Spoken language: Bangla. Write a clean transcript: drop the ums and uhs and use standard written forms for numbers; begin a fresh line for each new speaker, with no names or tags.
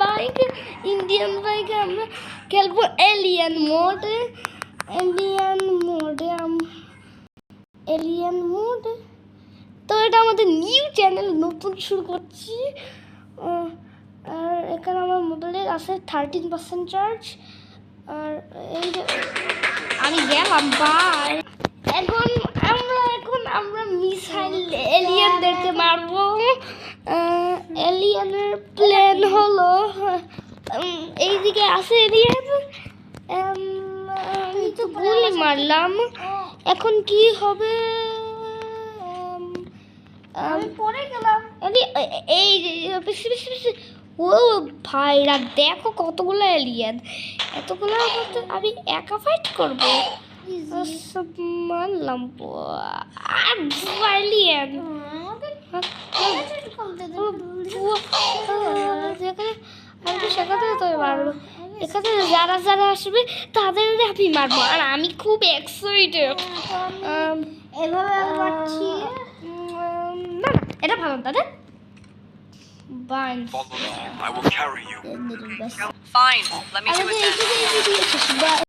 বাইকে আমরা খেলবো এলিয়েন মোডে। তো এটা আমাদের নিউ চ্যানেল, নতুন শুরু করছি। আর এখানে আমার মোবাইলের আছে 13% চার্জ। আর এই যে আমি গেলাম বাই। এখন আমরা মিসাইল এলিয়েনদেরকে মারবো। এলিয়েনের প্ল্যান হলো এইদিকে আছে এলিয়েন, আমি তো গুলি মারলাম। এখন কি হবে? আমি পড়ে গেলাম। এই ও ভাইরা দেখো কতগুলো এলিয়েন, এতগুলো আমি একা ফাইট করবো? মানলাম আর এলিয়েন শেখাতে তো মারবো। এখানে যারা যারা আসবে তাদের আমি মারবো। আর আমি খুব এক্সাইটেড। এভাবে মারছি না, এটা ভালো তাদের
I will carry you. Fine. Let me do it then.